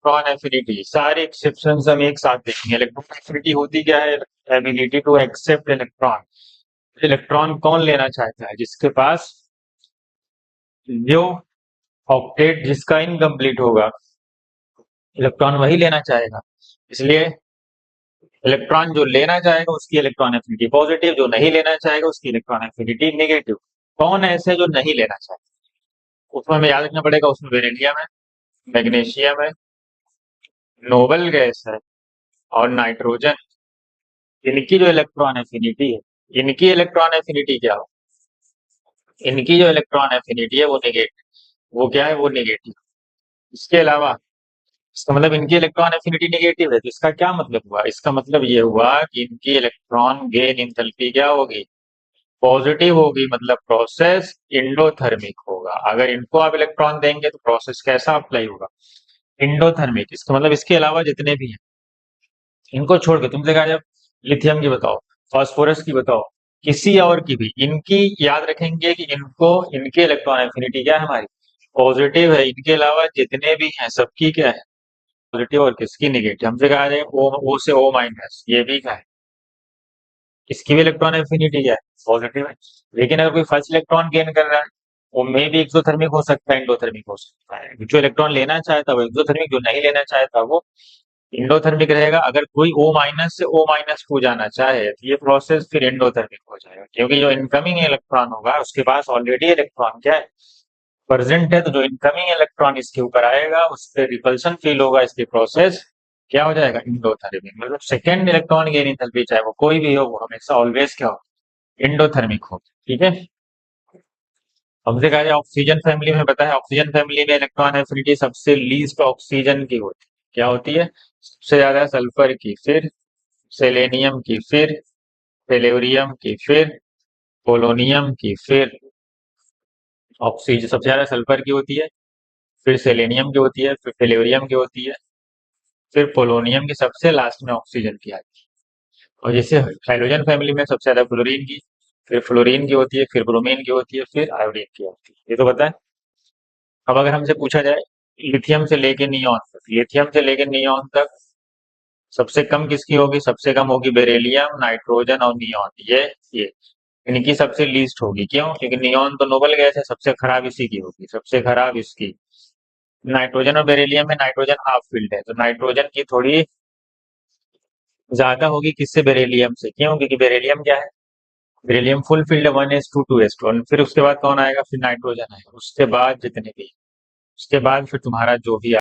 Electron affinity, सारे exception हम एक साथ देखेंगे। इलेक्ट्रॉन एफिनिटी होती क्या है? Ability to accept electron. Electron कौन लेना चाहता है? जिसके पास जो ऑक्टेट जिसका इनकम्प्लीट होगा, इलेक्ट्रॉन वही लेना चाहेगा। इसलिए इलेक्ट्रॉन जो लेना चाहेगा उसकी इलेक्ट्रॉन एफिनिटी पॉजिटिव, जो नहीं लेना चाहेगा उसकी इलेक्ट्रॉन एफिनिटी नेगेटिव। कौन ऐसे जो नहीं लेना चाहेगा? उसमें हमें याद रखना पड़ेगा, उसमें बेरिलियम है, मैग्नीशियम है, नोबल गैस है और नाइट्रोजन। इनकी जो इलेक्ट्रॉन एफिनिटी है, इनकी इलेक्ट्रॉन एफिनिटी क्या हो? इनकी जो इलेक्ट्रॉन एफिनिटी है वो नेगेटिव। वो क्या है? वो नेगेटिव। इसके अलावा इसका मतलब इनकी इलेक्ट्रॉन एफिनिटी नेगेटिव है, तो इसका क्या मतलब हुआ? इसका मतलब ये हुआ कि इनकी इलेक्ट्रॉन गेन इंथैल्पी क्या होगी? पॉजिटिव होगी, मतलब प्रोसेस इंडोथर्मिक होगा। अगर इनको आप इलेक्ट्रॉन देंगे तो प्रोसेस कैसा अप्लाई होगा? इंडोथर्मिक। इसका मतलब इसके अलावा जितने भी हैं इनको छोड़ के, तुमसे कहा जब लिथियम की बताओ, फास्फोरस की बताओ, किसी और की भी, इनकी याद रखेंगे कि इनको इनके इलेक्ट्रॉन एफिनिटी क्या है? हमारी पॉजिटिव है। इनके अलावा जितने भी हैं सबकी क्या है? पॉजिटिव। और किसकी? नेगेटिव। हमसे कहा जाए ओ से ओ माइनस, ये भी क्या है? इसकी भी इलेक्ट्रॉन एफिनिटी क्या है? पॉजिटिव है। लेकिन अगर कोई फर्स्ट इलेक्ट्रॉन गेन कर रहा है, वो मे भी एक्सोथर्मिक हो सकता है, इंडोथर्मिक हो सकता है। जो इलेक्ट्रॉन लेना चाहता है वो एक्सोथर्मिक, जो नहीं लेना चाहता वो इंडोथर्मिक रहेगा। अगर कोई O माइनस से O माइनस को जाना चाहे तो ये प्रोसेस फिर इंडोथर्मिक हो जाएगा, क्योंकि जो इनकमिंग इलेक्ट्रॉन होगा उसके पास ऑलरेडी इलेक्ट्रॉन क्या है? प्रेजेंट है। तो जो इनकमिंग इलेक्ट्रॉन इसके ऊपर आएगा उस पर रिपल्सन फील होगा, इसकी प्रोसेस क्या हो जाएगा? इंडोथर्मिक। मतलब सेकेंड इलेक्ट्रॉन गेन एंथैल्पी चाहे वो कोई भी हो, वो हमेशा ऑलवेज क्या हो? इंडोथर्मिक हो। ठीक है। हमसे कहा जाए ऑक्सीजन फैमिली में, बताया ऑक्सीजन फैमिली में इलेक्ट्रॉन एफिनिटी सबसे लीस्ट ऑक्सीजन की होती है। क्या होती है? सबसे ज्यादा सल्फर की, फिर सेलेनियम की, फिर टेलोरियम की, फिर पोलोनियम की, फिर ऑक्सीजन सबसे ज्यादा सल्फर की होती है, फिर सेलेनियम की होती है, फिर टेलोरियम की होती है, फिर पोलोनियम की, सबसे लास्ट में ऑक्सीजन की आती है। और जैसे हाइड्रोजन फैमिली में सबसे ज्यादा फ्लोरीन की, फिर फ्लोरीन की होती है, फिर ब्रोमीन की होती है, फिर आयोडीन की होती है। ये तो पता है। अब अगर हमसे पूछा जाए लिथियम से लेके नियॉन तक, लिथियम से लेके नियॉन तक सबसे कम किसकी होगी? सबसे कम होगी बेरिलियम, नाइट्रोजन और नियॉन। ये इनकी सबसे लीस्ट होगी। क्यों? क्योंकि नियॉन तो नोबल गैस है, सबसे खराब इसी की होगी, सबसे खराब इसकी। नाइट्रोजन और बेरिलियम में नाइट्रोजन हाफ फील्ड है, तो नाइट्रोजन की थोड़ी ज्यादा होगी किससे? बेरिलियम से। क्यों? क्योंकि बेरिलियम क्या है? बेरिलियम फुल फील्ड है, 1s2 2s2। फिर उसके बाद कौन आएगा? फिर नाइट्रोजन आएगा। उसके बाद जितने भी, उसके बाद फिर तुम्हारा जो भी